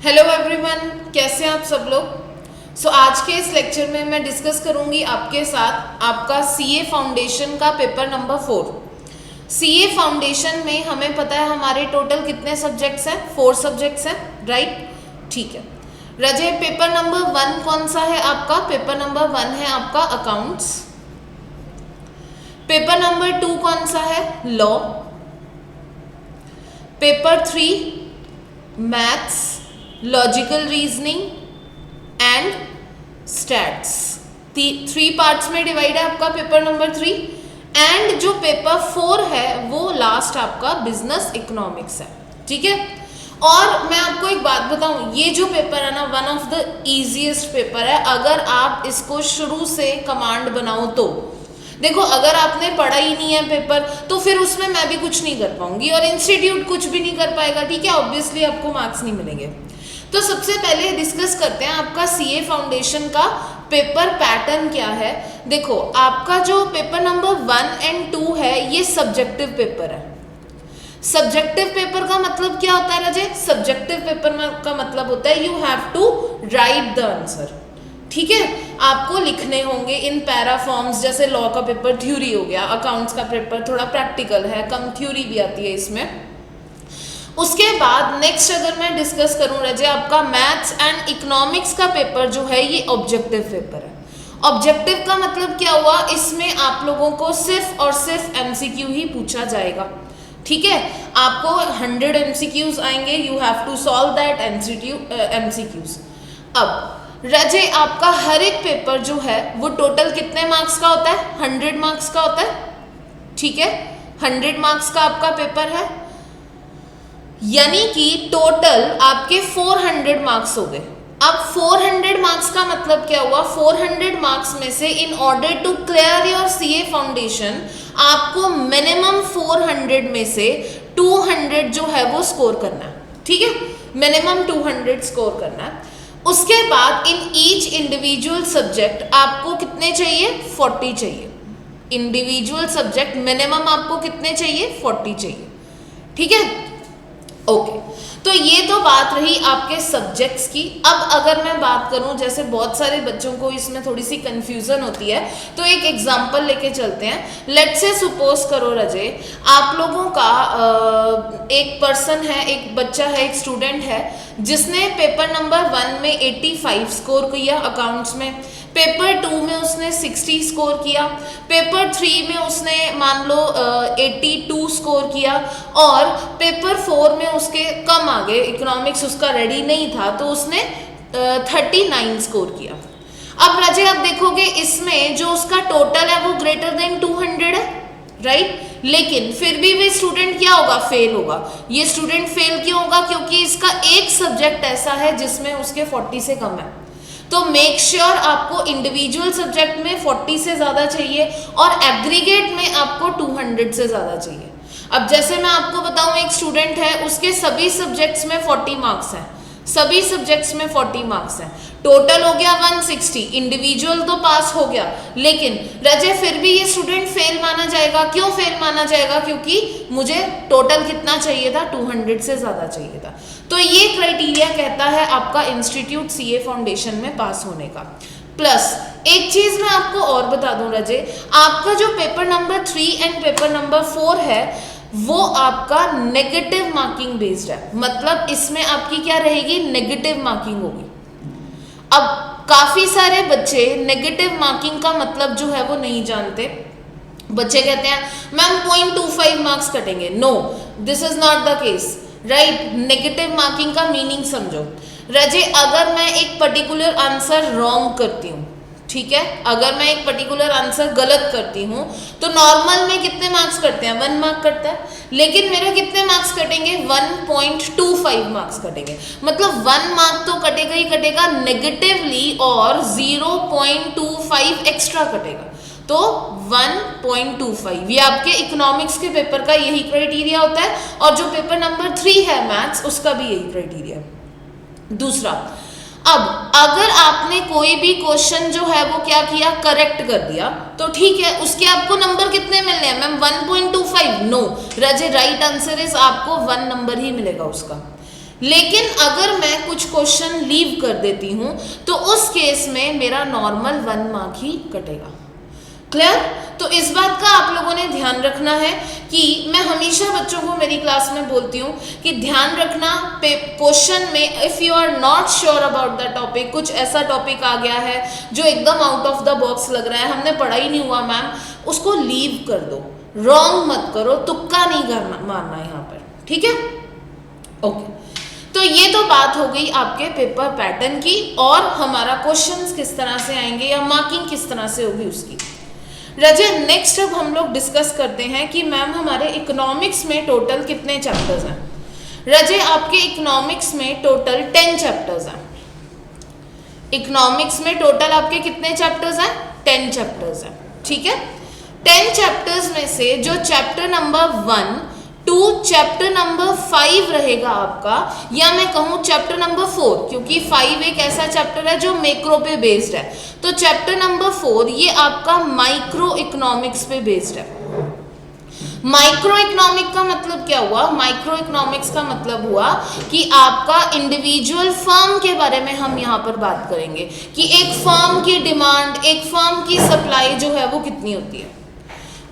Hello everyone, कैसे हैं आप सब लोग। आज के इस लेक्चर में मैं डिस्कस करूंगी आपके साथ आपका सीए फाउंडेशन का पेपर नंबर 4। सीए फाउंडेशन में हमें पता है हमारे टोटल कितने सब्जेक्ट्स हैं, 4 सब्जेक्ट्स हैं, राइट। ठीक है रजे, पेपर नंबर 1 कौन सा है आपका? पेपर नंबर 1 है आपका अकाउंट्स। पेपर नंबर 2 कौन सा है? Law. Paper 3 maths, logical reasoning and stats. 3 parts में डिवाइड है आपका पेपर नंबर 3। एंड जो पेपर 4 है वो लास्ट आपका बिजनेस इकोनॉमिक्स है, ठीक है। और मैं आपको एक बात बताऊं, ये जो पेपर है ना, one of the easiest paper है। अगर आप इसको शुरू से कमांड बनाओ तो देखो, अगर आपने पढ़ा ही नहीं है पेपर तो फिर उसमें मैं भी कुछ नहीं कर पाऊंगी और इंस्टीट्यूट कुछ भी नहीं कर पाएगा, ठीक है। ऑब्वियसली आपको मार्क्स नहीं मिलेंगे। तो सबसे पहले डिस्कस करते हैं आपका सीए फाउंडेशन का पेपर पैटर्न क्या है। देखो, आपका जो पेपर नंबर 1 एंड 2 है ये सब्जेक्टिव पेपर है। सब्जेक्टिव पेपर का मतलब क्या होता है राजे? सब्जेक्टिव पेपर का मतलब होता है you have to write the answer, ठीक है। आपको लिखने होंगे इन पैरा फॉर्म्स। जैसे लॉ का पेपर थ्योरी हो गया, अकाउंट्स का पेपर थोड़ा प्रैक्टिकल है, कम थ्योरी भी आती है इसमें। उसके बाद नेक्स्ट अगर मैं डिस्कस करूं रजे, आपका मैथ्स एंड इकोनॉमिक्स का पेपर जो है ये ऑब्जेक्टिव पेपर है। ऑब्जेक्टिव का मतलब क्या हुआ? इसमें आप लोगों को सिर्फ और सिर्फ एमसीक्यू ही पूछा जाएगा, ठीक है। आपको 100 एमसीक्यूज आएंगे, you have to solve that MCQs. अब रजे, आपका हर एक पेपर जो है वो टोटल कितने मार्क्स का होता है? 100 मार्क्स का होता है, ठीक है। 100 मार्क्स का आपका पेपर है, यानी कि टोटल आपके 400 मार्क्स हो गए। अब 400 मार्क्स का मतलब क्या हुआ? 400 मार्क्स में से in order to clear your CA foundation आपको मिनिमम 400 में से 200 जो है वो स्कोर करना है, ठीक है। मिनिमम 200 स्कोर करना है। उसके बाद इन ईच इंडिविजुअल सब्जेक्ट आपको कितने चाहिए? 40 चाहिए। इंडिविजुअल सब्जेक्ट मिनिमम आपको कितने चाहिए? 40 चाहिए, ठीक है। ओके, तो ये तो बात रही आपके सब्जेक्ट्स की। अब अगर मैं बात करूं, जैसे बहुत सारे बच्चों को इसमें थोड़ी सी कंफ्यूजन होती है, तो एक एग्जांपल लेके चलते हैं। लेट्स से सपोज करो रजे, आप लोगों का एक पर्सन है, एक बच्चा है, एक स्टूडेंट है जिसने पेपर नंबर 1 में 85 स्कोर किया अकाउंट्स में, पेपर 2 में उसने 60 स्कोर किया, पेपर 3 में उसने मान लो 82 स्कोर किया, और पेपर 4 में उसके कम आ गए, इकोनॉमिक्स उसका रेडी नहीं था तो उसने 39 स्कोर किया। अब राजे, आप देखोगे इसमें जो उसका टोटल है वो ग्रेटर देन 200 है, राइट। लेकिन फिर भी वे स्टूडेंट क्या होगा? फेल होगा। ये स्टूडेंट फेल क्यों होगा? क्योंकि इसका एक सब्जेक्ट ऐसा है जिसमें उसके 40 से कम है। तो मेक श्योर आपको इंडिविजुअल सब्जेक्ट में 40 से ज़्यादा चाहिए और एग्रीगेट में आपको 200 से ज़्यादा चाहिए। अब जैसे मैं आपको बताऊं, एक स्टूडेंट है, उसके सभी सब्जेक्ट्स में 40 मार्क्स हैं, सभी सब्जेक्ट्स में 40 मार्क्स हैं, टोटल हो गया 160। इंडिविजुअल तो पास हो गया, लेकिन रजे फिर भी ये स्टूडेंट फेल माना जाएगा। क्यों फेल माना जाएगा? क्योंकि मुझे टोटल कितना चाहिए था? 200 से ज़्यादा चाहिए था। तो ये क्राइटेरिया कहता है आपका इंस्टीट्यूट सीए फाउंडेशन में पास होने का। प्लस एक चीज मैं आपको और बता दूं रजे, आपका जो paper number 3 and paper number 4 है वो आपका नेगेटिव मार्किंग बेस्ड है। मतलब इसमें आपकी क्या रहेगी? नेगेटिव मार्किंग होगी। अब काफी सारे बच्चे नेगेटिव मार्किंग का मतलब जो है वो नहीं जानते। बच्चे कहते हैं मैम 0.25 मार्क्स कटेंगे। No, this is not the case, right. Negative marking का मीनिंग समझो रजे, अगर मैं एक पर्टिकुलर आंसर रॉन्ग करती हूँ, ठीक है, अगर मैं एक पर्टिकुलर आंसर गलत करती हूँ तो नॉर्मल में कितने मार्क्स करते हैं? 1 मार्क कटता है, लेकिन मेरे कितने मार्क्स कटेंगे? 1.25 मार्क्स कटेंगे। मतलब 1 मार्क तो कटेगा ही कटेगा नेगेटिवली और 0.25 एक्स्ट्रा कटेगा, तो 1.25। ये आपके इकोनॉमिक्स के पेपर का यही क्राइटेरिया होता है, और जो पेपर नंबर 3 है मैथ्स, उसका भी यही क्राइटेरिया है। दूसरा, अब अगर आपने कोई भी क्वेश्चन जो है वो क्या किया? करेक्ट कर दिया, तो ठीक है, उसके आपको नंबर कितने मिलने हैं? Ma'am 1.25। No Raje, right answer is आपको 1 नंबर ही मिलेगा उसका। लेकिन अगर मैं कुछ क्वेश्चन लीव कर देती हूं तो उस केस में मेरा नॉर्मल 1 मार्क ही कटेगा। क्लियर? तो इस बात का आप लोगों ने ध्यान रखना है कि मैं हमेशा बच्चों को मेरी क्लास में बोलती हूँ कि ध्यान रखना क्वेश्चन में if you are not sure about the topic, कुछ ऐसा टॉपिक आ गया है जो एकदम आउट ऑफ द बॉक्स लग रहा है, हमने पढ़ा ही नहीं हुआ मैम, उसको लीव कर दो, रॉन्ग मत करो, तुक्का नहीं करना मारना यहाँ पर, ठीक है? ओके, तो ये तो बात हो गई आपके पेपर पैटर्न की और हमारा क्वेश्चंस किस तरह से आएंगे या मार्किंग किस तरह से होगी उसकी। रजय नेक्स्ट अब हम लोग डिस्कस करते हैं कि मैम हमारे इकोनॉमिक्स में टोटल कितने चैप्टर्स हैं। रजय आपके इकोनॉमिक्स में टोटल 10 चैप्टर्स हैं। इकोनॉमिक्स में टोटल आपके कितने चैप्टर्स हैं? 10 चैप्टर्स हैं, ठीक है? 10 चैप्टर्स में से जो chapter number 1 to chapter number 5 रहेगा आपका, या मैं कहूँ चैप्टर नंबर 4, क्योंकि 5 एक ऐसा चैप्टर है जो मैक्रो पे बेस्ड है, तो चैप्टर नंबर 4 ये आपका माइक्रो इकोनॉमिक्स पे बेस्ड है। माइक्रो इकोनॉमिक का मतलब क्या हुआ? माइक्रो इकोनॉमिक्स का मतलब हुआ कि आपका इंडिविजुअल फर्म के बारे में हम यहाँ पर बात करेंगे कि एक फर्म की डिमांड, एक फर्म की सप्लाई जो है वो कितनी होती है।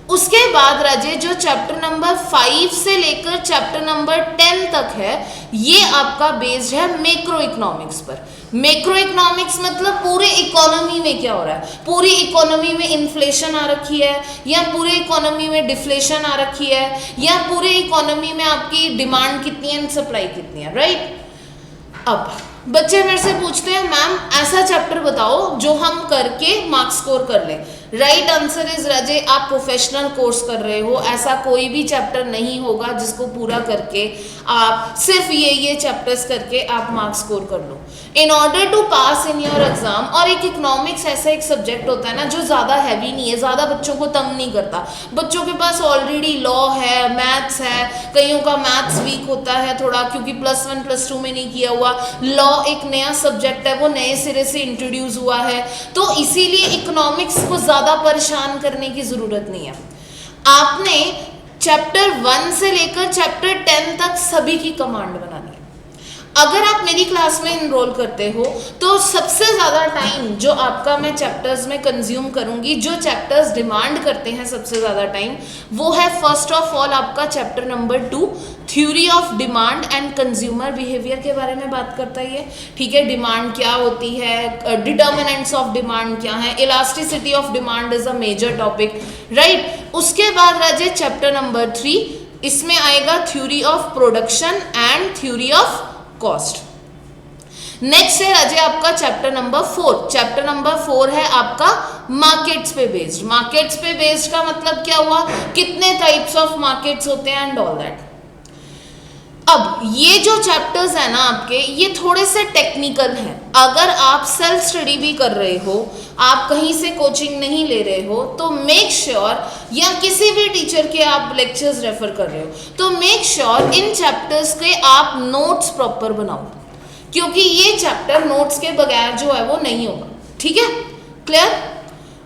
उसके बाद राजे जो चैप्टर नंबर 5 से लेकर चैप्टर नंबर 10 तक है, ये आपका बेस्ड है मैक्रो इकोनॉमिक्स पर। मैक्रो इकोनॉमिक्स मतलब पूरे इकोनॉमी में क्या हो रहा है, पूरी इकोनॉमी में इन्फ्लेशन आ रखी है या पूरे इकोनॉमी में डिफ्लेशन आ रखी है या पूरे इकोनॉमी में आपकी डिमांड कितनी है, सप्लाई कितनी है, राइट? अब बच्चे मेरे से पूछते हैं मैम ऐसा चैप्टर बताओ जो हम करके मार्क्स स्कोर कर लें। राइट आंसर इज राजे, आप प्रोफेशनल कोर्स कर रहे हो, ऐसा कोई भी चैप्टर नहीं होगा जिसको पूरा करके आप सिर्फ ये चैप्टर्स करके आप मार्क्स स्कोर कर लो in order to pass in your exam. और एक इकोनॉमिक्स ऐसा एक सब्जेक्ट होता है ना जो ज़्यादा हैवी नहीं है, ज़्यादा बच्चों को तंग नहीं करता। बच्चों के पास ऑलरेडी लॉ है, मैथ्स है, कईयों का मैथ्स वीक होता है थोड़ा क्योंकि +1 +2 में नहीं किया हुआ, लॉ एक नया सब्जेक्ट है, वो नए सिरे से इंट्रोड्यूस हुआ है, तो इसीलिए इकोनॉमिक्स को ज़्यादा परेशान करने की ज़रूरत नहीं है। आपने चैप्टर 1 से लेकर चैप्टर 10 तक सभी की कमांड बनानी है। अगर आप मेरी क्लास में इनरोल करते हो तो सबसे ज़्यादा टाइम जो आपका मैं चैप्टर्स में कंज्यूम करूँगी, जो चैप्टर्स डिमांड करते हैं सबसे ज़्यादा टाइम, वो है फर्स्ट ऑफ ऑल आपका chapter number 2 theory of demand and consumer behaviour के बारे में बात करता है ये, ठीक है? डिमांड क्या होती है, डिटर्मिनेंट्स ऑफ डिमांड क्या है, elasticity of demand is a major topic, right? उसके बाद राजे चैप्टर नंबर 3, इसमें आएगा theory of production and theory of cost. Next है राजे आपका चैप्टर नंबर 4। चैप्टर नंबर 4 है आपका मार्केट्स पे बेस्ड। मार्केट्स पे बेस्ड का मतलब क्या हुआ, कितने टाइप्स ऑफ मार्केट्स होते हैं एंड ऑल दैट। अब ये जो चैप्टर्स है ना आपके, ये थोड़े से टेक्निकल हैं। अगर आप सेल्फ स्टडी भी कर रहे हो, आप कहीं से कोचिंग नहीं ले रहे हो, तो मेक श्योर या किसी भी टीचर के आप लेक्चर्स रेफर कर रहे हो तो मेक श्योर इन चैप्टर्स के आप नोट्स प्रॉपर बनाओ, क्योंकि ये चैप्टर नोट्स के बगैर जो है वो नहीं होगा, ठीक है? क्लियर?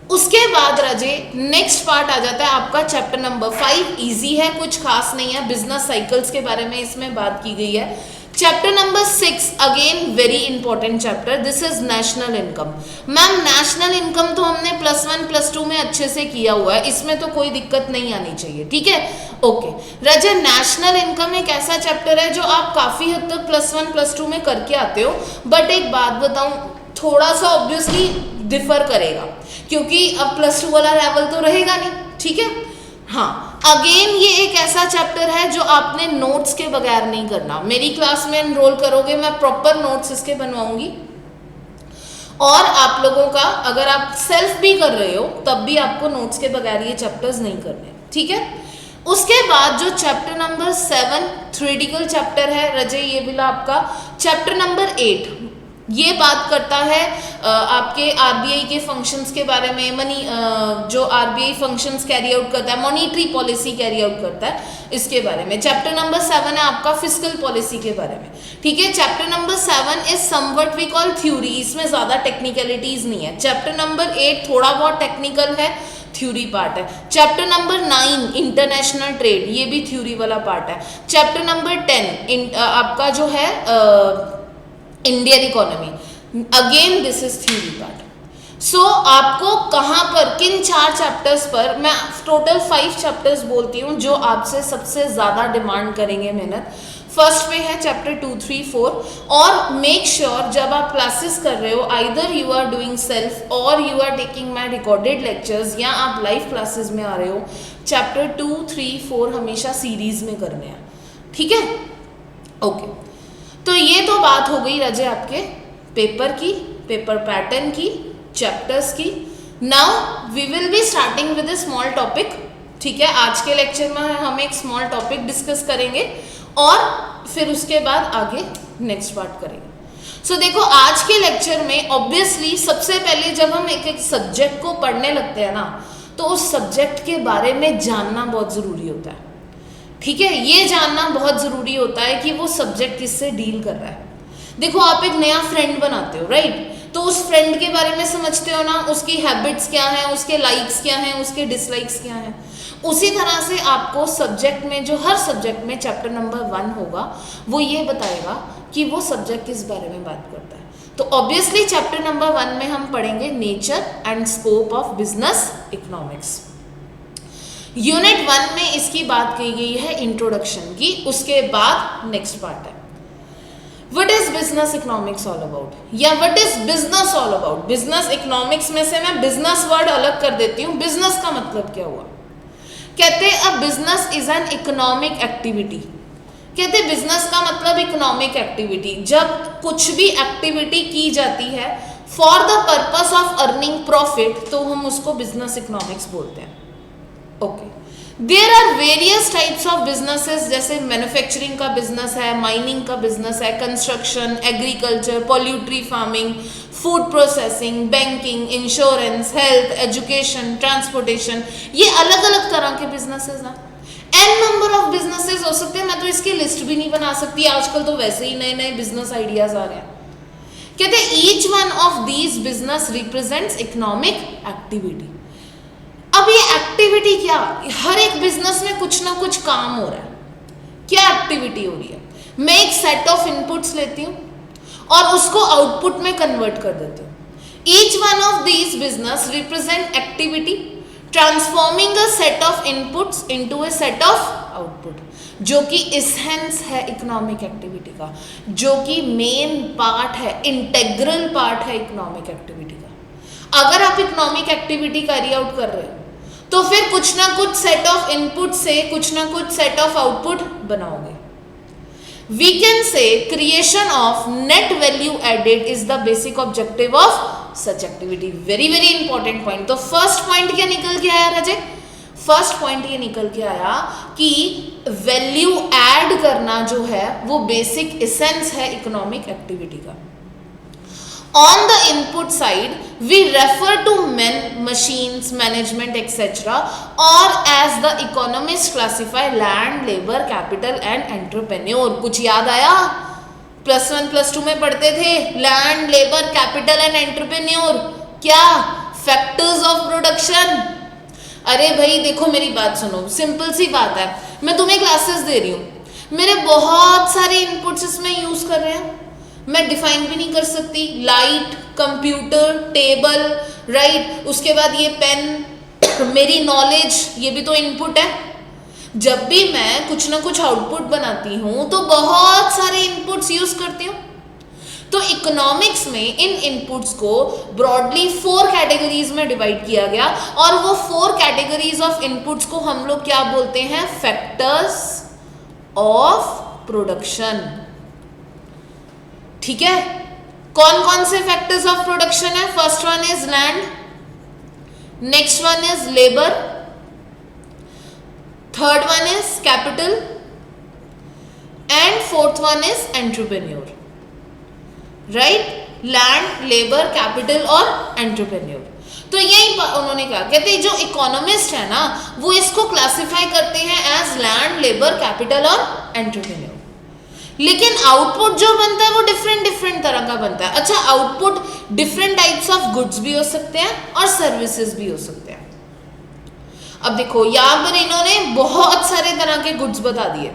उसके बाद राजे नेक्स्ट पार्ट आ जाता है आपका चैप्टर नंबर 5। इजी है, कुछ खास नहीं है, बिजनेस साइकिल्स के बारे में इसमें बात की गई है। Chapter number 6 again very important chapter, this is national income. Ma'am national income तो हमने +1 +2 में अच्छे से किया हुआ है, इसमें तो कोई दिक्कत नहीं आनी चाहिए, ठीक है? ओके राजा, नेशनल इनकम एक ऐसा चैप्टर है जो आप काफ़ी हद तक +1 +2 में करके आते हो, बट एक बात बताऊं, थोड़ा सा ऑब्वियसली डिफर करेगा क्योंकि अब +2 वाला लेवल तो रहेगा नहीं, ठीक है? हाँ, अगेन ये एक ऐसा चैप्टर है जो आपने नोट्स के बगैर नहीं करना। मेरी क्लास में एनरोल करोगे, मैं प्रॉपर नोट्स इसके बनवाऊंगी और आप लोगों का अगर आप सेल्फ भी कर रहे हो तब भी आपको नोट्स के बगैर ये चैप्टर्स नहीं करने, ठीक है? उसके बाद जो चैप्टर नंबर 7 थ्योरेटिकल चैप्टर है रजय, ये भी आपका चैप्टर नंबर 8 ये बात करता है आपके आरबीआई के फंक्शंस के बारे में, मनी जो आरबीआई फंक्शंस कैरी आउट करता है, मॉनेटरी पॉलिसी कैरी आउट करता है, इसके बारे में। चैप्टर नंबर 7 है आपका फिस्कल पॉलिसी के बारे में, ठीक है? Chapter number 7 is something we call theory, इसमें ज़्यादा टेक्निकलिटीज़ नहीं है। चैप्टर नंबर 8 थोड़ा बहुत टेक्निकल है, थ्योरी पार्ट है। चैप्टर नंबर 9 इंटरनेशनल ट्रेड, ये भी थ्योरी वाला पार्ट है। चैप्टर नंबर 10 आपका जो है Indian economy, again this is theory part. So आपको कहाँ पर, किन 4 चैप्टर्स पर, मैं टोटल 5 चैप्टर्स बोलती हूँ जो आपसे सबसे ज़्यादा डिमांड करेंगे मेहनत। फर्स्ट में है चैप्टर 2, 3, 4, और मेक श्योर जब आप क्लासेस कर रहे हो, either you are doing self or you are taking my recorded lectures, या आप लाइव क्लासेस में आ रहे हो, चैप्टर 2, 3, 4 हमेशा सीरीज में करने हैं, ठीक है? ओके, तो ये तो बात हो गई रजे आपके पेपर की, पेपर पैटर्न की, चैप्टर्स की। Now we will be starting with a small topic, ठीक है? आज के लेक्चर में हम एक स्मॉल टॉपिक डिस्कस करेंगे और फिर उसके बाद आगे नेक्स्ट पार्ट करेंगे। सो देखो, आज के लेक्चर में ऑब्वियसली सबसे पहले जब हम एक एक सब्जेक्ट को पढ़ने लगते हैं ना, तो उस सब्जेक्ट के बारे में जानना बहुत ज़रूरी होता है, ठीक है? ये जानना बहुत ज़रूरी होता है कि वो सब्जेक्ट किससे डील कर रहा है। देखो, आप एक नया फ्रेंड बनाते हो, राइट? तो उस फ्रेंड के बारे में समझते हो ना, उसकी हैबिट्स क्या हैं, उसके लाइक्स क्या हैं, उसके डिसलाइक्स क्या हैं। उसी तरह से आपको सब्जेक्ट में, जो हर सब्जेक्ट में चैप्टर नंबर 1 होगा, वो ये बताएगा कि वो सब्जेक्ट किस बारे में बात करता है। तो ऑब्वियसली चैप्टर नंबर 1 में हम पढ़ेंगे nature and scope of business economics. Unit 1 में इसकी बात की गई है इंट्रोडक्शन की, उसके बाद नेक्स्ट पार्ट है what is business economics all about, या what is business all about. Business economics में से मैं बिजनेस वर्ड अलग कर देती हूँ। बिजनेस का मतलब क्या हुआ? कहते हैं a business is an economic activity. कहते हैं बिजनेस का मतलब इकोनॉमिक एक्टिविटी, जब कुछ भी एक्टिविटी की जाती है for the purpose of earning profit, तो हम उसको बिजनेस इकोनॉमिक्स बोलते हैं। Okay, there are various types of businesses, जैसे मैन्युफैक्चरिंग का बिजनेस है, माइनिंग का बिजनेस है, construction, agriculture, poultry farming, food processing, banking, insurance, health, education, transportation, ये अलग अलग तरह के बिजनेसेस हैं। एन नंबर ऑफ बिजनेसेस हो सकते हैं, मैं तो इसकी लिस्ट भी नहीं बना सकती, आजकल तो वैसे ही नए नए बिजनेस आइडियाज आ रहे हैं। कहते हैं each one of these business represents economic activity. अब ये एक्टिविटी क्या, हर एक बिजनेस में कुछ ना कुछ काम हो रहा है। क्या एक्टिविटी हो रही है? मैं एक सेट ऑफ इनपुट्स लेती हूँ और उसको आउटपुट में कन्वर्ट कर देती हूँ। Each one of these business represent activity transforming a set of inputs into a set of output, जो कि इसेंस है इकोनॉमिक एक्टिविटी का, जो कि मेन पार्ट है, इंटेग्रल पार्ट है इकोनॉमिक एक्टिविटी का। अगर आप इकोनॉमिक एक्टिविटी कैरी आउट कर रहे हो तो फिर कुछ ना कुछ सेट ऑफ इनपुट से कुछ ना कुछ सेट ऑफ आउटपुट बनाओगे। We can say creation of net value added is the basic objective of such activity. Very very important point. तो फर्स्ट पॉइंट क्या निकल के आया रजय? फर्स्ट पॉइंट ये निकल के आया कि वैल्यू ऐड करना जो है वो बेसिक एसेंस है इकोनॉमिक एक्टिविटी का। On the input side, we refer to men, machines, management, etc. or as the economists classify land, labor, capital and entrepreneur. कुछ याद आया? +1 +2 में पढ़ते थे land, labour, capital and entrepreneur. क्या? Factors of production. अरे भाई देखो, मेरी बात सुनो, सिंपल सी बात है, मैं तुम्हें क्लासेस दे रही हूँ, मेरे बहुत सारे इनपुट्स इसमें यूज कर रहे हैं, मैं डिफाइन भी नहीं कर सकती। लाइट, कंप्यूटर, टेबल, राइट, उसके बाद ये पेन, मेरी नॉलेज, ये भी तो इनपुट है। जब भी मैं कुछ ना कुछ आउटपुट बनाती हूँ तो बहुत सारे इनपुट्स यूज करती हूँ। तो इकोनॉमिक्स में इन इनपुट्स को ब्रॉडली 4 कैटेगरीज में डिवाइड किया गया, और वो 4 कैटेगरीज ऑफ इनपुट्स को हम लोग क्या बोलते हैं? Factors of production. ठीक है, कौन कौन से फैक्टर्स ऑफ प्रोडक्शन है? First one is land, next one is labour, third one is capital and fourth one is entrepreneur. Right, land, labour, capital और एंटरप्रेन्योर। तो यही उन्होंने कहा, कहते हैं जो इकोनॉमिस्ट है ना, वो इसको क्लासिफाई करते हैं एज लैंड, लेबर, कैपिटल और एंटरप्रेन्योर। लेकिन आउटपुट जो बनता है वो डिफरेंट तरह का बनता है। अच्छा, output different types of goods भी हो सकते हैं और सर्विसेज भी हो सकते हैं। अब देखो यहाँ पर इन्होंने बहुत सारे तरह के गुड्स बता दिए।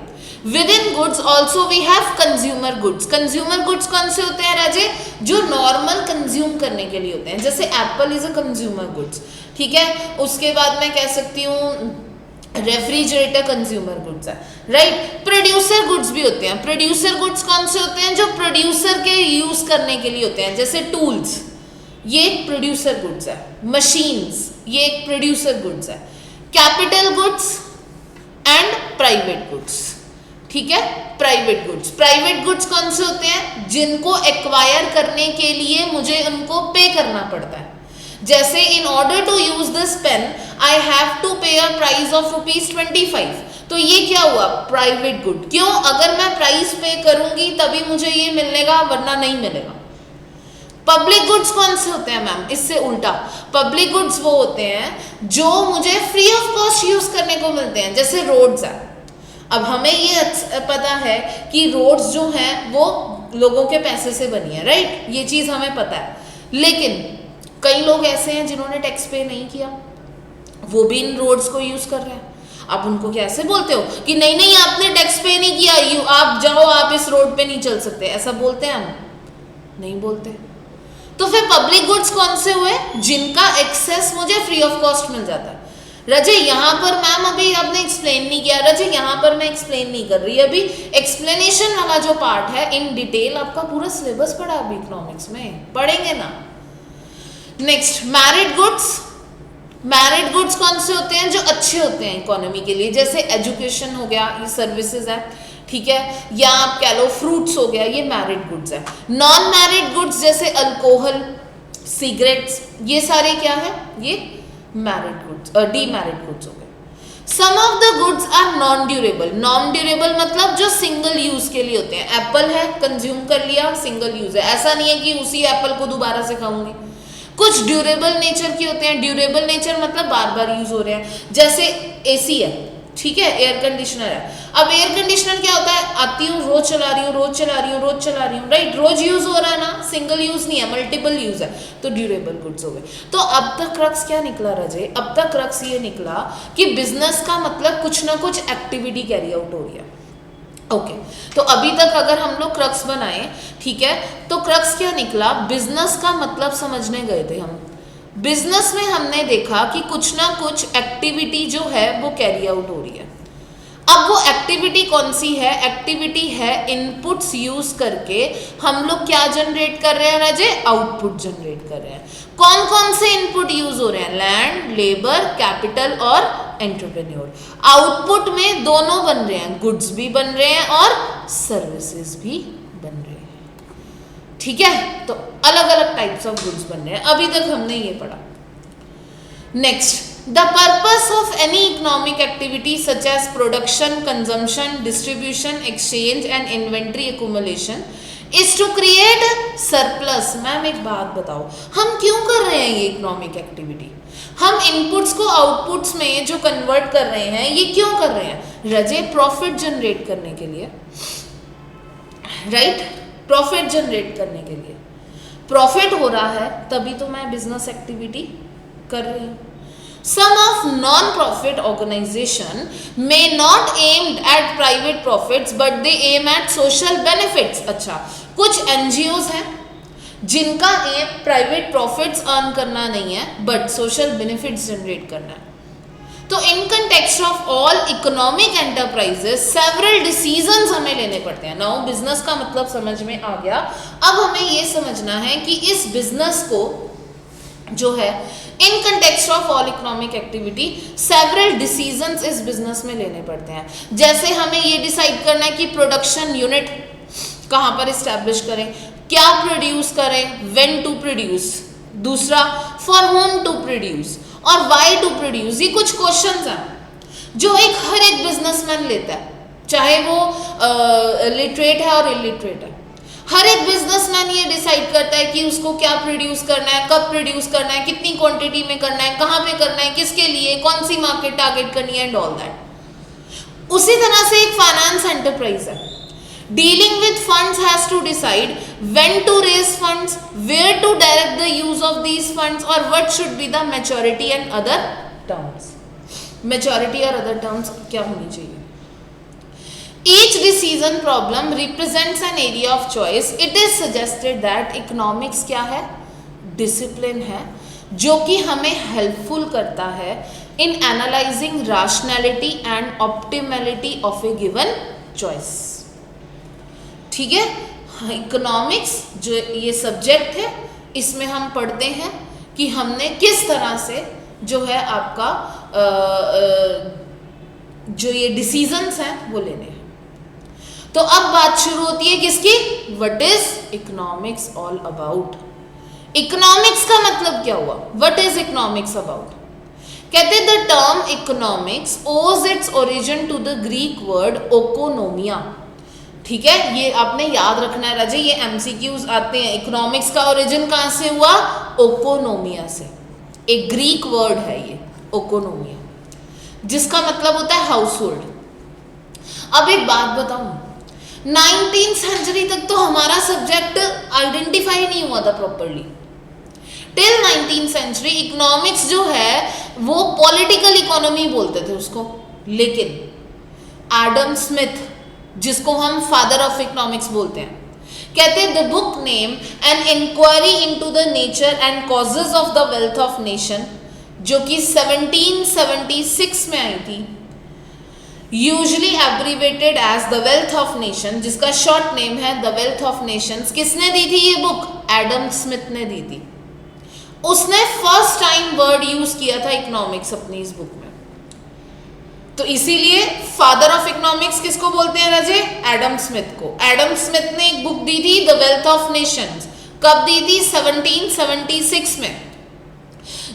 Within goods also we have consumer goods. Consumer goods कौन से होते हैं राजे? जो नॉर्मल कंज्यूम करने के लिए होते हैं, जैसे Apple is a consumer goods, ठीक है। उसके बाद मैं कह सकती हूँ रेफ्रिजरेटर कंज्यूमर गुड्स है, राइट। प्रोड्यूसर गुड्स भी होते हैं। प्रोड्यूसर गुड्स कौन से होते हैं? जो प्रोड्यूसर के यूज करने के लिए होते हैं, जैसे टूल्स, ये एक प्रोड्यूसर गुड्स है। मशीन्स, ये एक प्रोड्यूसर गुड्स है। Capital goods and private goods, ठीक है। प्राइवेट गुड्स, प्राइवेट गुड्स कौन से होते हैं? जिनको एक्वायर करने के लिए मुझे उनको पे करना पड़ता है। जैसे in order to use this pen I have to pay a price of ₹25, तो ये क्या हुआ? Private good. क्यों? अगर मैं प्राइस पे करूंगी तभी मुझे ये मिलेगा, वरना नहीं मिलेगा। पब्लिक गुड्स कौन से होते हैं मैम? इससे उल्टा, पब्लिक गुड्स वो होते हैं जो मुझे फ्री ऑफ कॉस्ट यूज करने को मिलते हैं, जैसे रोड्स है। अब हमें ये पता है कि रोड्स जो हैं वो लोगों के पैसे से बनी है, राइट, ये चीज हमें पता है। लेकिन कई लोग ऐसे हैं जिन्होंने टैक्स पे नहीं किया, वो भी इन रोड्स को यूज कर रहे हैं। आप उनको कैसे बोलते हो कि नहीं नहीं आपने टैक्स पे नहीं किया, आप जाओ, आप इस रोड पे नहीं चल सकते, ऐसा बोलते हैं हम? नहीं बोलते। तो फिर पब्लिक गुड्स कौन से हुए? जिनका एक्सेस मुझे फ्री ऑफ कॉस्ट मिल जाता है। रजे यहाँ पर मैम अभी आपने एक्सप्लेन नहीं किया। रजे यहाँ पर मैं एक्सप्लेन नहीं कर रही, अभी एक्सप्लेनेशन वाला जो पार्ट है इन डिटेल आपका पूरा सिलेबस पढ़ा अभी इकोनॉमिक्स में, पढ़ेंगे ना। Next, married goods. Married goods कौन से होते हैं? जो अच्छे होते हैं इकोनॉमी के लिए, जैसे एजुकेशन हो गया, ये सर्विसेज है, ठीक है, या आप कह लो फ्रूट्स हो गया, ये मैरिड गुड्स है। नॉन मैरिड गुड्स जैसे अल्कोहल, सिगरेट्स, ये सारे क्या है? ये मैरिड गुड्स, डीमैरिड गुड्स हो गए। Some of the goods are non durable. Non durable मतलब जो सिंगल यूज के लिए होते हैं। एप्पल है, कंज्यूम कर लिया, सिंगल यूज है, ऐसा नहीं है कि उसी एप्पल को दोबारा से खाऊंगी। कुछ ड्यूरेबल नेचर के होते हैं। ड्यूरेबल नेचर मतलब बार बार यूज हो रहे हैं, जैसे एसी है, ठीक है, एयर कंडीशनर है। अब एयर कंडीशनर क्या होता है? आती हूँ, रोज चला रही हूँ, रोज चला रही हूँ, रोज चला रही हूँ, राइट, रोज यूज हो रहा है ना, सिंगल यूज नहीं है, मल्टीपल यूज है, तो ड्यूरेबल गुड्स हो गए। तो अब तक क्रक्स क्या निकला रजे? अब तक क्रक्स ये निकला कि बिजनेस का मतलब कुछ ना कुछ एक्टिविटी कैरी आउट हो रही है। ओके, तो अभी तक अगर हम लोग क्रक्स बनाए, ठीक है, तो क्रक्स क्या निकला? बिजनेस का मतलब समझने गए थे हम। बिजनेस में हमने देखा कि कुछ ना कुछ एक्टिविटी जो है वो कैरी आउट हो रही है। अब वो एक्टिविटी कौन सी है? एक्टिविटी है इनपुट्स यूज करके हम लोग क्या जनरेट कर रहे हैं राजे? आउटपुट जनरेट कर रहे हैं। कौन कौन से इनपुट यूज हो रहे हैं? लैंड, लेबर, कैपिटल और एंटरप्रेन्योर। आउटपुट में दोनों बन रहे हैं, गुड्स भी बन रहे हैं और सर्विसेज भी बन रहे हैं, ठीक है। तो अलग अलग टाइप्स ऑफ गुड्स बन रहे हैं, अभी तक हमने ये पढ़ा। Next, the purpose of any economic activity such as production, consumption, distribution, exchange and inventory accumulation is to create surplus। Ma'am एक बात बताओ, हम क्यों कर रहे हैं ये इकोनॉमिक एक्टिविटी? हम इनपुट्स को आउटपुट्स में जो कन्वर्ट कर रहे हैं, ये क्यों कर रहे हैं? रजे, प्रॉफिट जनरेट करने के लिए, राइट, प्रॉफिट जनरेट करने के लिए। प्रॉफिट हो रहा है तभी तो मैं बिजनेस एक्टिविटी कर रही हूँ। Some of non-profit organization may not aimed at private profits but they aim at social benefits। अच्छा, कुछ NGOs हैं जिनका एम प्राइवेट प्रॉफिट्स अर्न करना नहीं है बट सोशल बेनिफिट्स जनरेट करना है। तो in context of all economic enterprises several decisions हमें लेने पड़ते हैं। नाउ बिजनेस का मतलब समझ में आ गया। अब हमें ये समझना है कि इस बिजनेस को जो है in context of all economic activity several decisions इस बिजनेस में लेने पड़ते हैं। जैसे हमें ये डिसाइड करना है कि प्रोडक्शन यूनिट कहाँ पर इस्टेब्लिश करें, क्या प्रोड्यूस करें, व्हेन टू प्रोड्यूस, दूसरा फॉर होम टू प्रोड्यूस और व्हाई टू प्रोड्यूस। ये कुछ क्वेश्चंस हैं जो हर एक बिजनेसमैन लेता है, चाहे वो लिटरेट है और इलिटरेट है। हर एक बिजनेसमैन ये डिसाइड करता है कि उसको क्या प्रोड्यूस करना है, कब प्रोड्यूस करना है, कितनी क्वांटिटी में करना है, कहाँ पे करना है, किसके लिए, कौन सी मार्केट टारगेट करनी है एंड ऑल दैट। उसी तरह से एक फाइनेंस एंटरप्राइज है। Dealing with funds has to decide when to raise funds, where to direct the use of these funds और what should be the maturity and other terms. Majority और other terms क्या होनी चाहिए? Each decision problem represents an area of choice. It is suggested that economics क्या है? Discipline है जो कि हमें हेल्पफुल करता है इन analysing rationality and optimality of A given choice. ठीक है, इकोनॉमिक्स जो ये सब्जेक्ट है इसमें हम पढ़ते हैं कि हमने किस तरह से जो है आपका जो ये डिसीजंस हैं वो लेने हैं. तो अब बात शुरू होती है किसकी? What is economics all about? Economics का मतलब क्या हुआ? What is economics about? कहते the term economics owes its origin to the Greek word oikonomia. ठीक है, ये आपने याद रखना है राजे, ये एमसीक्यूज आते हैं. इकोनॉमिक्स का ओरिजिन कहां से हुआ? ओकोनोमिया से. एक ग्रीक वर्ड है ये ओकोनोमिया, जिसका मतलब होता है हाउस होल्ड. अब एक बात बताऊं, 19th सेंचुरी तक तो हमारा सब्जेक्ट आइडेंटिफाई नहीं हुआ था properly. Till 19th century economics जो है वो पॉलिटिकल इकोनॉमी बोलते थे उसको. लेकिन एडम स्मिथ, जिसको हम फादर ऑफ इकोनॉमिक्स बोलते हैं, कहते हैं the book name an inquiry into the nature and causes of the wealth of nation, जो कि 1776 में आई थी, usually abbreviated as the wealth of nation, जिसका शॉर्ट नेम है द वेल्थ ऑफ नेशंस. किसने दी थी ये बुक? एडम स्मिथ ने दी थी. उसने फर्स्ट टाइम वर्ड यूज किया था इकोनॉमिक्स अपनी इस बुक में. तो इसीलिए फादर ऑफ इकोनॉमिक्स किसको बोलते हैं राजे? एडम स्मिथ को. एडम स्मिथ ने एक बुक दी थी द वेल्थ ऑफ नेशंस. कब दी थी? 1776 में,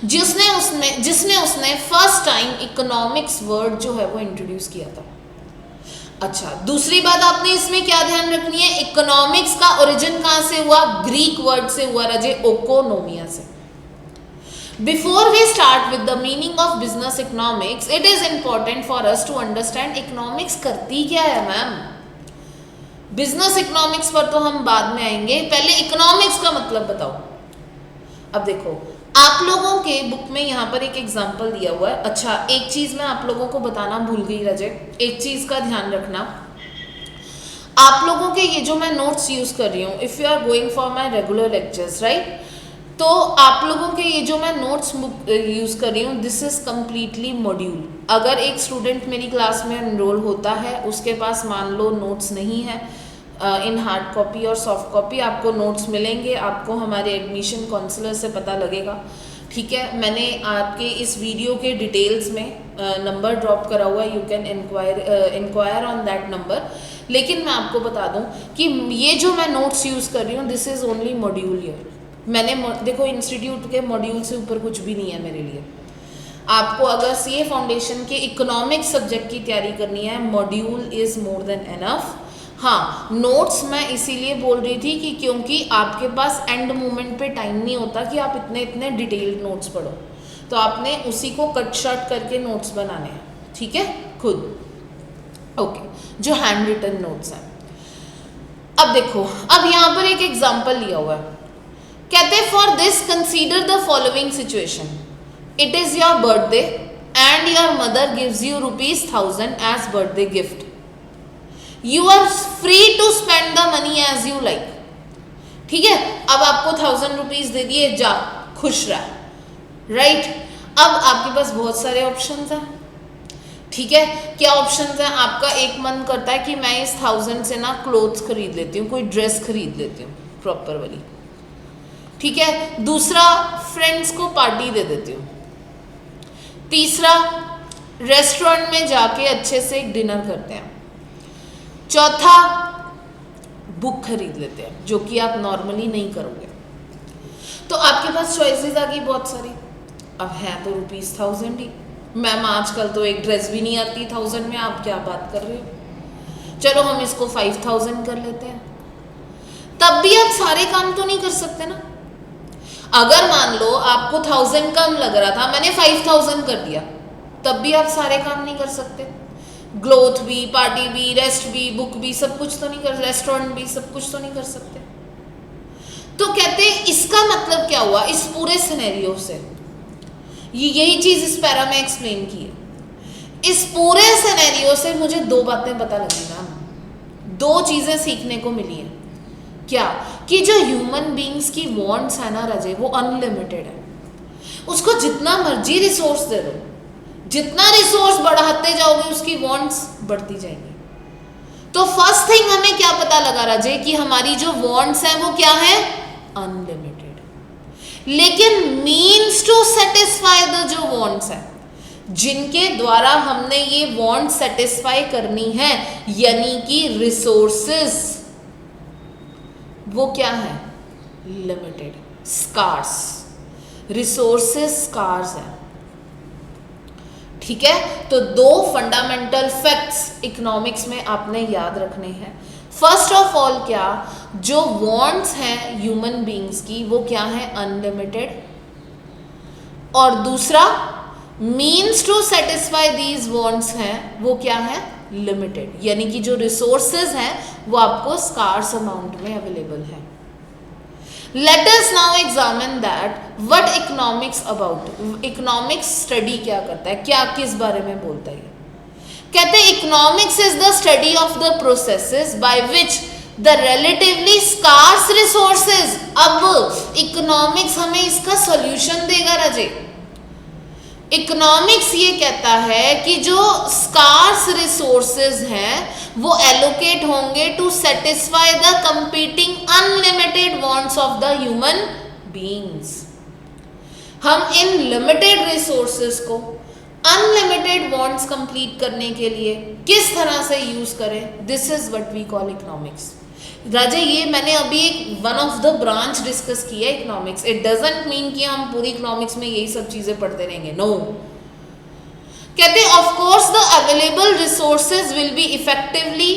जिसने उसने फर्स्ट टाइम इकोनॉमिक्स वर्ड जो है वो इंट्रोड्यूस किया था. अच्छा, दूसरी बात आपने इसमें क्या ध्यान रखनी है? इकोनॉमिक्स का ओरिजिन कहां से हुआ? ग्रीक वर्ड से हुआ राजे, ओकोनोमिया से. Before we start with the meaning of business economics, it is important for us to understand economics करती क्या है. मैम, बिजनेस इकोनॉमिक्स पर तो हम बाद में आएंगे, पहले इकोनॉमिक्स का मतलब बताओ. अब देखो, आप लोगों के बुक में यहाँ पर एक एग्जाम्पल दिया हुआ है. अच्छा, एक चीज मैं आप लोगों को बताना भूल गई रजय, एक चीज का ध्यान रखना. आप लोगों के ये जो मैं नोट्स यूज कर रही हूँ, if you are going for my regular lectures, right, तो आप लोगों के ये जो मैं नोट्स यूज कर रही हूँ, दिस इज कम्प्लीटली मॉड्यूल. अगर एक स्टूडेंट मेरी क्लास में एनरोल होता है, उसके पास मान लो नोट्स नहीं है इन हार्ड कॉपी और सॉफ्ट कॉपी, आपको नोट्स मिलेंगे, आपको हमारे एडमिशन काउंसलर से पता लगेगा. ठीक है, मैंने आपके इस वीडियो के डिटेल्स में नंबर ड्रॉप करा हुआ है, you can inquire on that number. लेकिन मैं आपको बता दूं कि ये जो मैं नोट्स यूज़ कर रही हूँ, this is only module year. मैंने देखो, इंस्टीट्यूट के मॉड्यूल से ऊपर कुछ भी नहीं है मेरे लिए. आपको अगर सीए फाउंडेशन के इकोनॉमिक्स सब्जेक्ट की तैयारी करनी है, module is more than enough. हाँ, नोट्स मैं इसीलिए बोल रही थी कि क्योंकि आपके पास एंड मोमेंट पे टाइम नहीं होता कि आप इतने इतने डिटेल्ड नोट्स पढ़ो, तो आपने उसी को कट शॉर्ट करके नोट्स बनाने हैं. ठीक है, खुद. ओके, जो हैंड रिटन नोट्स हैं. अब देखो, अब यहाँ पर एक एग्जाम्पल लिया हुआ है. कहते for this consider the following situation. It is your birthday and your mother gives you ₹1000 as birthday gift. You are free to spend the money as you like. ठीक है, अब आपको 1000 रुपीज दे दिए, जा खुश रहा, राइट. अब आपके पास बहुत सारे ऑप्शंस हैं. ठीक है, क्या ऑप्शंस हैं? आपका एक मन करता है कि मैं इस 1000 से ना क्लोथ्स खरीद लेती हूँ, कोई ड्रेस खरीद लेती हूँ प्रॉपर वाली. ठीक है, दूसरा फ्रेंड्स को पार्टी दे देती हूँ. तीसरा रेस्टोरेंट में जाके अच्छे से एक डिनर करते हैं. चौथा बुक खरीद लेते हैं, जो कि आप नॉर्मली नहीं करोगे. तो आपके पास चॉइसेस आ गई बहुत सारी. अब है तो ₹1000 ही. मैम आजकल तो एक ड्रेस भी नहीं आती 1000 में, आप क्या बात कर रहे हो. चलो हम इसको 5000 कर लेते हैं. तब भी आप सारे काम तो नहीं कर सकते ना. अगर मान लो आपको 1000 कम लग रहा था, मैंने 5000 कर दिया, तब भी आप सारे काम नहीं कर सकते. ग्रोथ भी, पार्टी भी, रेस्ट भी, बुक भी, सब कुछ तो नहीं कर, रेस्टोरेंट भी, सब कुछ तो नहीं कर सकते. तो कहते हैं इसका मतलब क्या हुआ इस पूरे सिनेरियो से. यही चीज इस पैरा में एक्सप्लेन की है इस पूरे सिनेरियो से मुझे दो बातें पता लगी ना, दो चीजें सीखने को मिली है। क्या? कि जो ह्यूमन बीइंग्स की वांट्स है ना राजे, वो अनलिमिटेड है। उसको जितना मर्जी रिसोर्स दे दो, जितना रिसोर्स बढ़ाते जाओगे उसकी वांट्स बढ़ती जाएंगी। तो फर्स्ट थिंग हमें क्या पता लगा राजे, कि हमारी जो वांट्स हैं वो क्या है? अनलिमिटेड। लेकिन मीन्स टू सेटिस्फाई द जो वांट्स है, जिनके द्वारा हमने ये वांट सेटिस्फाई करनी है, यानी कि रिसोर्सेस, वो क्या है? Limited, scars. रिसोर्सेस स्कार्स है। ठीक है, तो दो फंडामेंटल फैक्ट्स इकोनॉमिक्स में आपने याद रखने हैं। फर्स्ट ऑफ ऑल क्या, जो वांट्स हैं ह्यूमन बीइंग्स की वो क्या है? अनलिमिटेड। और दूसरा, means to satisfy these wants हैं वो क्या है? लिमिटेड, यानी कि जो रिसोर्सेज हैं वो आपको स्कार्स अमाउंट में अवेलेबल है। Let us now examine that what economics about. Economics study क्या करता है, क्या किस बारे में बोलता है? कहते हैं economics is the study of the processes by which the relatively scarce resources. अब इकोनॉमिक्स हमें इसका सॉल्यूशन देगा राजे। इकोनॉमिक्स ये कहता है कि जो स्कार्स रिसोर्सेज हैं वो एलोकेट होंगे to satisfy the competing unlimited wants of the human beings. हम इन लिमिटेड रिसोर्सेज को अनलिमिटेड वांट्स कंप्लीट करने के लिए किस तरह से यूज करें, this is what we call economics. राजा, ये मैंने अभी एक one of the branch discuss किया है इकोनॉमिक्स। इट डजंट मीन कि हम पूरी इकोनॉमिक्स में यही सब चीजें पढ़ते रहेंगे, नो। कहते हैं of course the available resources will be effectively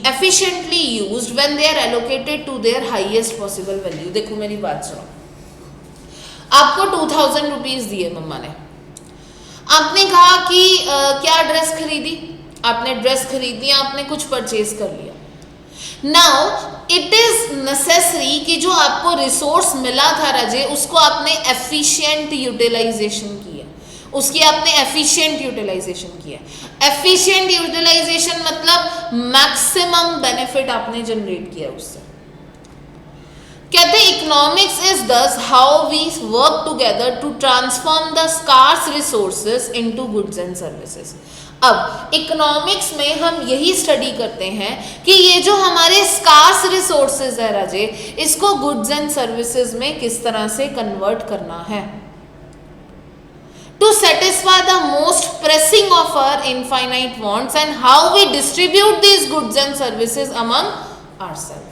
efficiently used when they are allocated to their highest possible value. देखो मेरी बात सुनो, आपको 2000 रुपीज दिए मम्मा ने, आपने कहा कि क्या ड्रेस खरीदी, आपने ड्रेस खरीदी, आपने कुछ परचेज कर लिया। नाउ इट इज नेसेसरी कि जो आपको रिसोर्स मिला था राजे, उसको आपने एफिशिएंट यूटिलाइजेशन किया, उसकी आपने एफिशिएंट यूटिलाइजेशन किया। एफिशिएंट यूटिलाइजेशन मतलब मैक्सिमम बेनिफिट आपने जनरेट किया उससे। कहते हैं economics is thus how we work together to transform the scarce resources into goods and services. अब इकोनॉमिक्स में हम यही स्टडी करते हैं कि ये जो हमारे स्कार्स रिसोर्सेज है राजे, इसको गुड्स एंड सर्विसेज में किस तरह से कन्वर्ट करना है to satisfy the most pressing of our infinite wants and how we distribute these goods and services among ourself.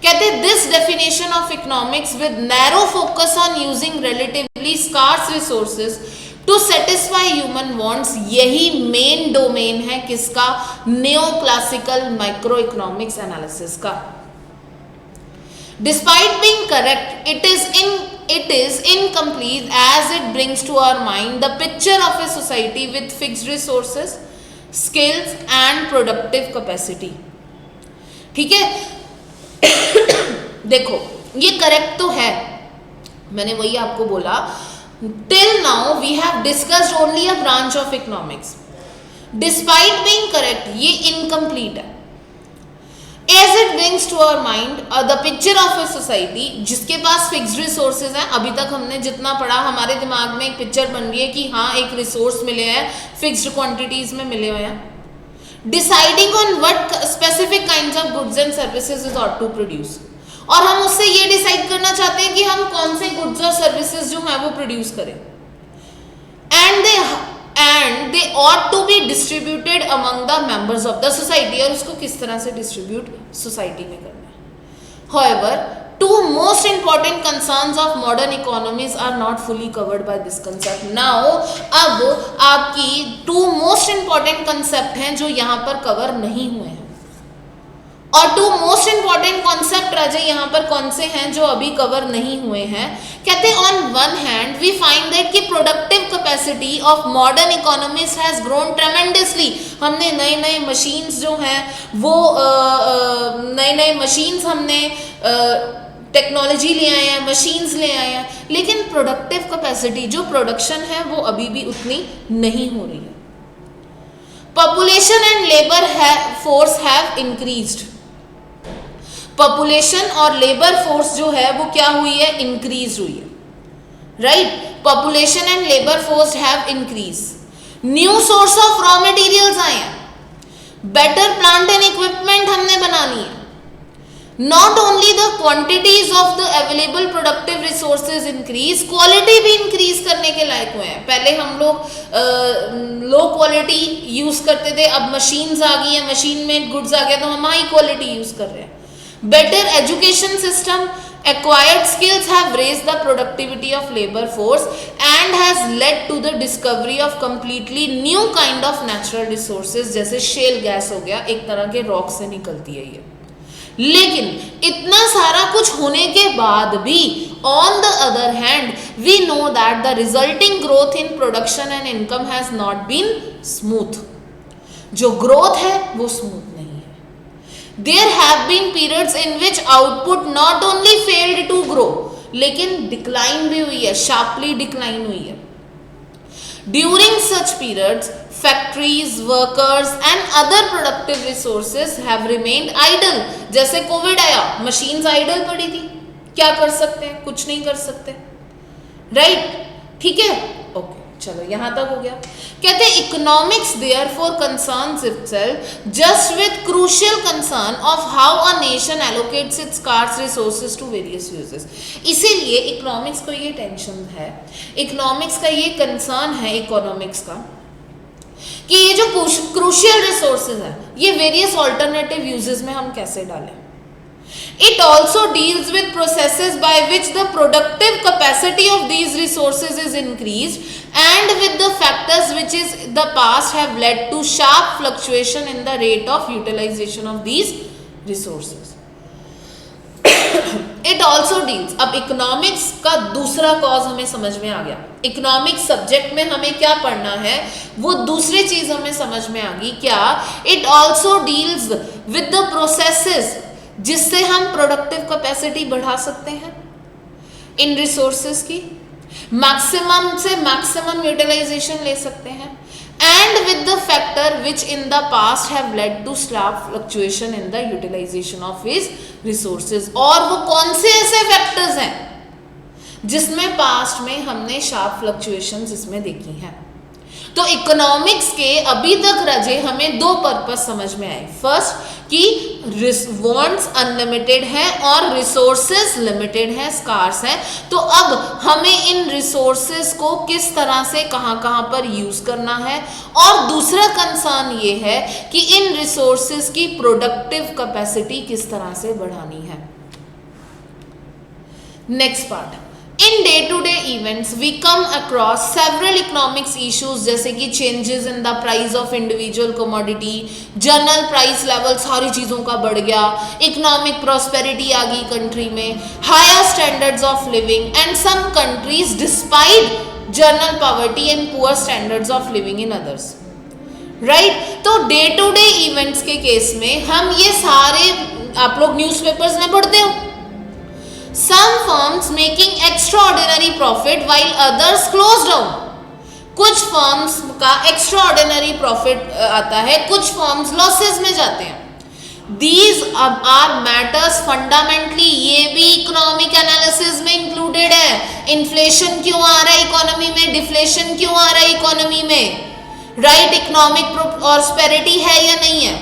कहते this definition of economics with narrow focus on using relatively scarce resources to satisfy human wants, यही main domain है किसका? Neo classical micro economics analysis का। Despite being correct, it is incomplete as it brings to our mind the picture of a society with fixed resources, skills and productive capacity। ठीक है, देखो ये correct तो है, मैंने वही आपको बोला। Till now we have discussed only a branch of economics. Despite being correct, ये incomplete है। As it brings to our mind the picture of a society जिसके पास fixed resources हैं, अभी तक हमने जितना पढ़ा हमारे दिमाग में एक पिक्चर बन रही है कि हाँ एक रिसोर्स मिले हैं, फिक्स्ड क्वांटिटीज में मिले हुए हैं। Deciding on what specific kinds of goods and services is ought to produce, और हम उससे ये डिसाइड करना चाहते हैं कि हम कौन से गुड्स और सर्विसेज जो हैं वो प्रोड्यूस करें। And they ought to be distributed among the members of the society, और उसको किस तरह से डिस्ट्रीब्यूट सोसाइटी में करना है। However, two most important concerns of modern economies are not fully covered by this concept. Now, अब आपकी two most important concept हैं जो यहाँ पर कवर नहीं हुए हैं, और टू मोस्ट इंपॉर्टेंट कॉन्सेप्ट राजे यहाँ पर कौन से हैं जो अभी कवर नहीं हुए हैं। कहते हैं on one hand we find that कि productive capacity of modern economies has grown tremendously. हमने नए नए मशीन्स जो हैं वो नए नए मशीन्स हमने टेक्नोलॉजी ले आए हैं, मशीन्स ले आए हैं, लेकिन प्रोडक्टिव कैपेसिटी जो प्रोडक्शन है वो अभी भी उतनी नहीं हो रही है। Population and labour force have increased, population और लेबर फोर्स जो है वो क्या हुई है, इंक्रीज हुई है, right. Population and labour force have increase, new source of raw materials आए हैं, बेटर प्लांट एंड इक्विपमेंट हमने बनानी है, not only the quantities of the available productive resources increase, quality भी इंक्रीज करने के लायक हुए हैं। पहले हम लोग लो क्वालिटी यूज करते थे, अब मशीन्स आ गई है, मशीन मेड गुड्स आ गया तो हम हाई क्वालिटी यूज कर रहे हैं। Better education system, acquired skills have raised the productivity of labor force and has led to the discovery of completely new kind of natural resources, जैसे shell gas हो गया, एक तरह के रॉक से निकलती है ये। लेकिन इतना सारा कुछ होने के बाद भी on the other hand we know that the resulting growth in production and income has not been smooth, जो growth है वो smooth नहीं है। There have been periods in which output not only failed to grow, लेकिन decline भी हुई है, sharply decline हुई है। During such periods, factories, workers and other productive resources have remained idle. जैसे कोविड आया, machines idle पड़ी थी, क्या कर सकते हैं, कुछ नहीं कर सकते, right? ठीक है, ओके चलो यहाँ तक हो गया। कहते हैं economics therefore concerns itself just with crucial concern of how a nation allocates its scarce resources to various uses. इसीलिए इकोनॉमिक्स को ये टेंशन है, इकोनॉमिक्स का ये कंसर्न है इकोनॉमिक्स का कि ये जो क्रूशियल रिसोर्सेज है ये वेरियस ऑल्टरनेटिव यूजेस में हम कैसे डालें। It also deals with processes by which the productive capacity of these resources is increased and with the factors which is the past have led to sharp fluctuation in the rate of utilization of these resources. It also deals, अब economics का दूसरा cause हमें समझ में आ गया, economics subject में हमें क्या पढ़ना है वो दूसरी चीज हमें समझ में आ गई, क्या? It also deals with the processes जिससे हम प्रोडक्टिव कैपेसिटी बढ़ा सकते हैं इन रिसोर्सेज की, मैक्सिमम से मैक्सिमम यूटिलाइजेशन ले सकते हैं, and with the factor which in the past have led to sharp fluctuation in the utilization of his resources. और वो कौन से ऐसे फैक्टर्स हैं जिसमें पास्ट में हमने शार्प फ्लक्चुएशंस इसमें देखी हैं। तो इकोनॉमिक्स के अभी तक रजे हमें दो पर्पस समझ में आए, फर्स्ट कि वांट्स अनलिमिटेड है और रिसोर्सेज लिमिटेड है, स्कार्स है, तो अब हमें इन रिसोर्सेज को किस तरह से कहां कहां पर यूज करना है, और दूसरा कंसर्न ये है कि इन रिसोर्सेज की प्रोडक्टिव कैपेसिटी किस तरह से बढ़ानी है। Next part, in day to day events we come across several economics issues, जैसे कि changes in the price of individual commodity, general price level सारी चीज़ों का बढ़ गया, इकोनॉमिक प्रॉस्पेरिटी आ गई कंट्री में, higher standards of living and some countries despite general poverty and poor standards of living in others, right. तो day to day events के case में हम ये सारे आप लोग न्यूज़पेपर्स में पढ़ते हो, some firms making extraordinary profit while others close down, कुछ फर्म्स का extraordinary profit आता है, कुछ फर्म्स लॉसेस में जाते हैं। These are matters fundamentally, ये भी इकोनॉमिक एनालिसिस में इंक्लूडेड है। इन्फ्लेशन क्यों आ रहा है इकोनॉमी में, डिफ्लेशन क्यों आ रहा है इकोनॉमी में, राइट, इकोनॉमिक प्रॉस्पेरिटी है या नहीं है।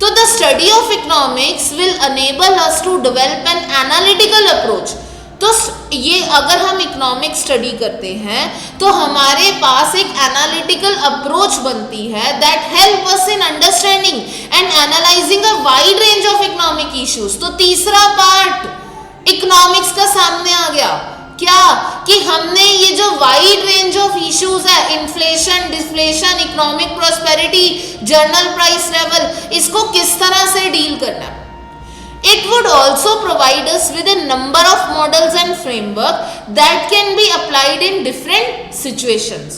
तो the study of economics will enable us to develop an analytical approach. तो ये अगर हम इकोनॉमिक स्टडी करते हैं तो हमारे पास एक एनालिटिकल अप्रोच बनती है that help us in understanding and analysing a wide range of economic issues. तो तीसरा पार्ट इकोनॉमिक्स का सामने आ गया, क्या कि हमने ये जो वाइड रेंज ऑफ इश्यूज है, inflation, deflation, economic prosperity, general price level, इसको किस तरह से डील करना है। It would also provide us with a number of models and framework that can be applied in different situations.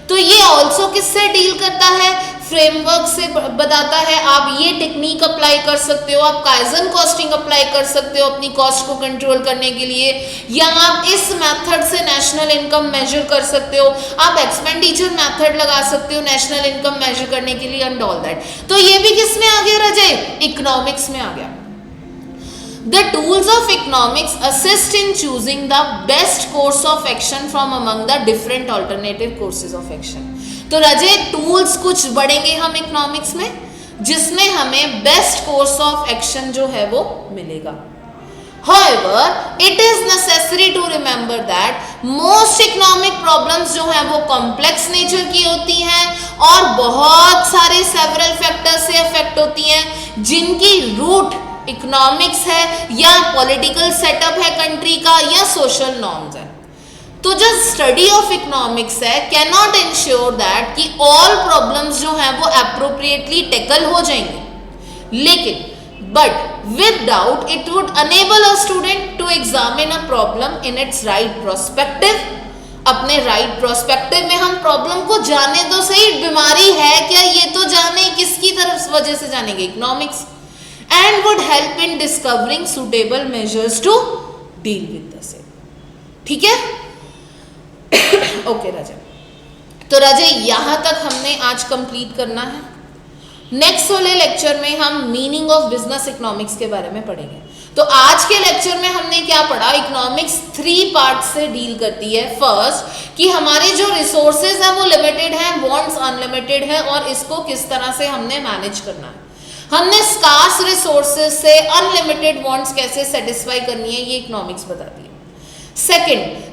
तो ये also किससे डील करता है, फ्रेमवर्क से बताता है आप ये टेक्निक अप्लाई कर सकते हो, आप काइजन कॉस्टिंग अप्लाई कर सकते हो अपनी कॉस्ट को कंट्रोल करने के लिए, या आप इस मेथड से नेशनल इनकम मेजर कर सकते हो, आप एक्सपेंडिचर मेथड लगा सकते हो नेशनल इनकम मेजर करने के लिए एंड ऑल दैट। तो ये भी किस में आ गया राजे? इकोनॉमिक्स में आ गया। The tools of economics assist in choosing the best course of action from among the different alternative courses of action। तो राजे टूल्स कुछ बढ़ेंगे हम इकोनॉमिक्स में, जिसमें हमें बेस्ट कोर्स ऑफ एक्शन जो है वो मिलेगा। However, it is necessary to remember that most economic problems जो हैं वो complex nature की होती हैं और बहुत सारे several factors से affect होती हैं, जिनकी root इकोनॉमिक्स है या पॉलिटिकल सेटअप है कंट्री का या सोशल नॉर्म्स है। तो जो स्टडी ऑफ इकोनॉमिक्स है कैन नॉट इंश्योर दैट कि ऑल प्रॉब्लम्स जो हैं वो अप्रोप्रिएटली टैकल हो जाएंगे, लेकिन but with doubt it would enable a student to examine a problem in its right prospective. अपने राइट प्रोस्पेक्टिव में हम प्रॉब्लम को जाने तो सही, बीमारी है क्या ये तो जाने, किसकी तरफ वजह से जानेंगे? Economics. And would help in discovering suitable measures to deal with the same। ठीक है? ओके राजा, तो राजा यहां तक हमने आज कंप्लीट करना है। नेक्स्ट वाले लेक्चर में हम मीनिंग ऑफ बिजनेस इकोनॉमिक्स के बारे में पढ़ेंगे। तो आज के लेक्चर में हमने क्या पढ़ा? इकोनॉमिक्स 3 पार्ट से डील करती है। फर्स्ट कि हमारे जो रिसोर्सेज हैं वो लिमिटेड हैं, वांट्स अनलिमिटेड है, और इसको किस तरह से हमने मैनेज करना है। हमने स्कार्स रिसोर्सेज से अनलिमिटेड वांट्स कैसे सेटिस्फाई करनी है ये इकोनॉमिक्स बताती है।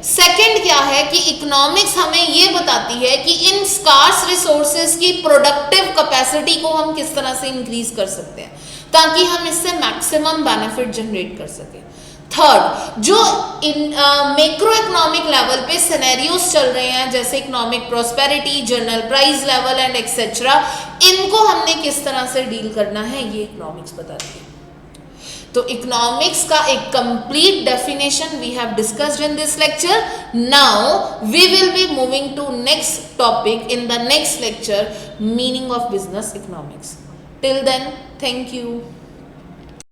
सेकंड क्या है कि इकोनॉमिक्स हमें ये बताती है कि इन स्कार्स रिसोर्सेज की प्रोडक्टिव कैपेसिटी को हम किस तरह से इंक्रीज कर सकते हैं ताकि हम इससे मैक्सिमम बेनिफिट जनरेट कर सकें। थर्ड, जो मैक्रो इकोनॉमिक लेवल पे सिनेरियोस चल रहे हैं जैसे economic prosperity, general price level and etcetera, इनको हमने किस तरह से डील करना है ये इकोनॉमिक्स बताती है। तो इकोनॉमिक्स का एक complete definition we have discussed in this lecture. Now we will be moving to next topic in the next lecture, meaning of business economics. Till then, thank you.